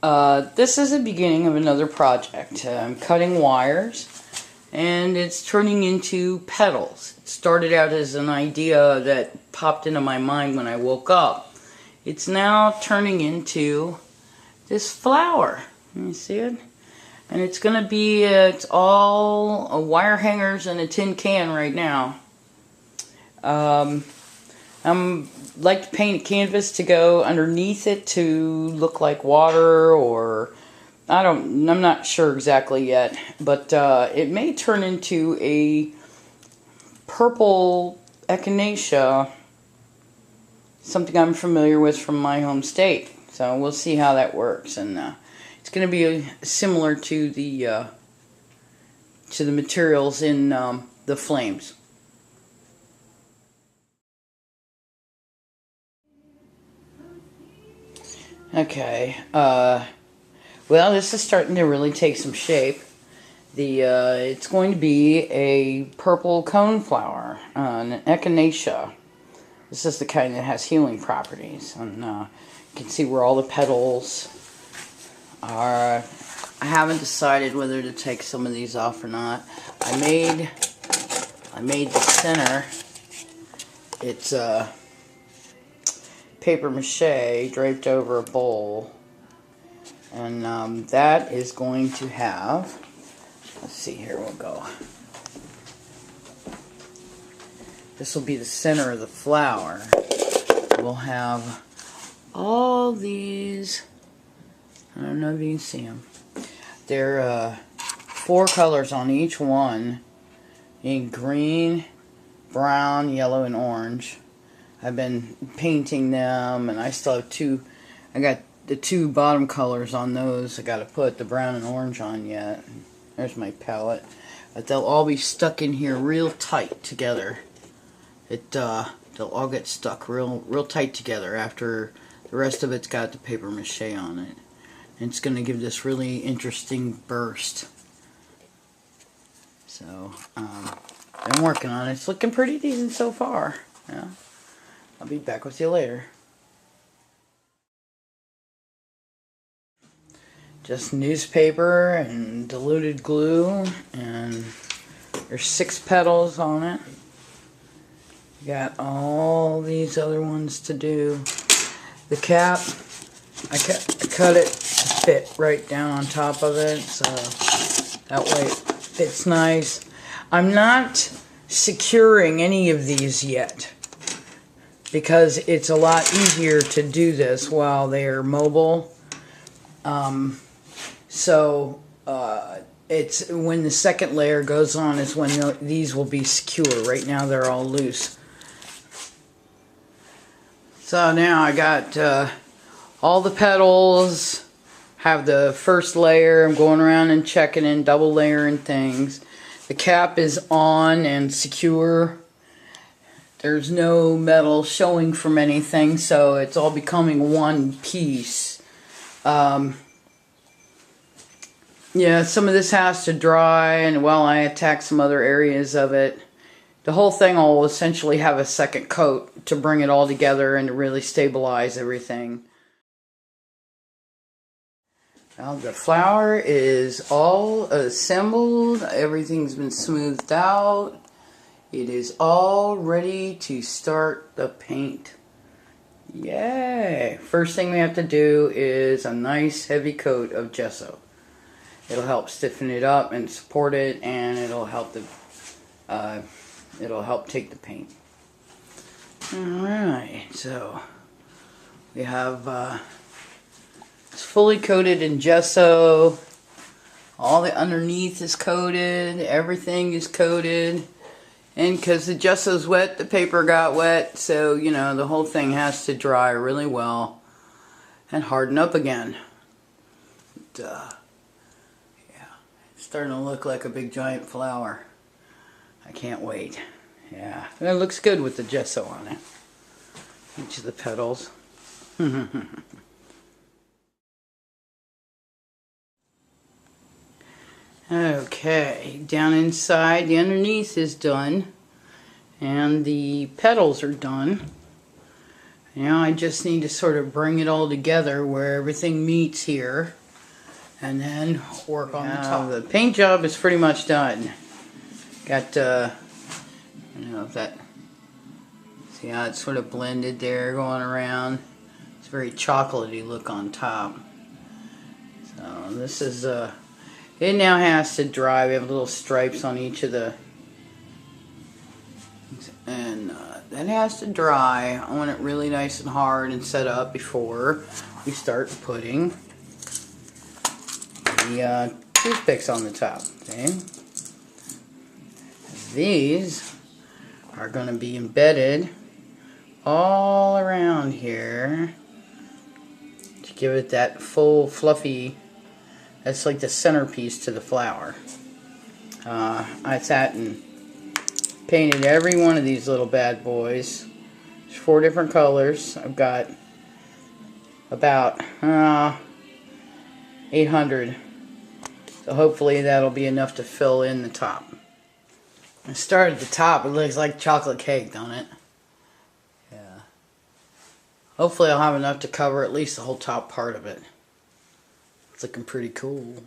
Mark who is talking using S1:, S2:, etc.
S1: This is the beginning of another project. I'm cutting wires and it's turning into petals. It started out as an idea that popped into my mind when I woke up. It's now turning into this flower. You see it? And it's going to be, it's all wire hangers and a tin can right now. I'm like to paint a canvas to go underneath it to look like water, or I'm not sure exactly yet, but it may turn into a purple echinacea, something I'm familiar with from my home state. So we'll see how that works, and it's going to be similar to the materials in the flames. Okay, well, this is starting to really take some shape. It's going to be a purple coneflower, an echinacea. This is the kind that has healing properties, and you can see where all the petals are. I haven't decided whether to take some of these off or not. I made the center. It's paper mache draped over a bowl, and that is going to have, let's see here, we'll go, this will be the center of the flower. We'll have all these, I don't know if you can see them, they're 4 colors on each one, in green, brown, yellow, and orange. I've been painting them, and I still have I got the 2 bottom colors on those. I got to put the brown and orange on yet. There's my palette. But they'll all be stuck in here real tight together. They'll all get stuck real tight together after the rest of it's got the paper mache on it. And it's going to give this really interesting burst. So, I'm working on it. It's looking pretty decent so far. Yeah. I'll be back with you later. Just newspaper and diluted glue, and there's 6 petals on it. You got all these other ones to do. The cap, I cut it to fit right down on top of it, so that way it fits nice. I'm not securing any of these yet, because it's a lot easier to do this while they're mobile. It's when the second layer goes on is when these will be secure. Right now they're all loose. So now I got all the petals, have the first layer. I'm going around and checking and double layering things. The cap is on and secure. There's no metal showing from anything, so it's all becoming one piece. Yeah, some of this has to dry, and while I attack some other areas of it, the whole thing will essentially have a second coat to bring it all together and to really stabilize everything. Now the flower is all assembled. Everything's been smoothed out. It is all ready to start the paint. Yay! First thing we have to do is a nice heavy coat of gesso. It'll help stiffen it up and support it, and it'll help take the paint. Alright, so we have it's fully coated in gesso. All the underneath is coated, everything is coated. And because the gesso's wet, the paper got wet, so, you know, the whole thing has to dry really well and harden up again. Yeah, it's starting to look like a big giant flower. I can't wait. Yeah, and it looks good with the gesso on it. Each of the petals. Okay, down inside, the underneath is done, and the petals are done. Now I just need to sort of bring it all together where everything meets here, and then work on the top. The paint job is pretty much done. Got, I don't know if that, see how it's sort of blended there going around. It's a very chocolatey look on top. So this is, it now has to dry. We have little stripes on each of the, and that has to dry. I want it really nice and hard and set up before we start putting the toothpicks on the top. Okay? These are going to be embedded all around here to give it that full fluffy, that's like the centerpiece to the flower. I sat and painted every one of these little bad boys. There's 4 different colors. I've got about 800. So hopefully that'll be enough to fill in the top. I started at the top. It looks like chocolate cake, don't it? Yeah. Hopefully I'll have enough to cover at least the whole top part of it. It's looking pretty cool.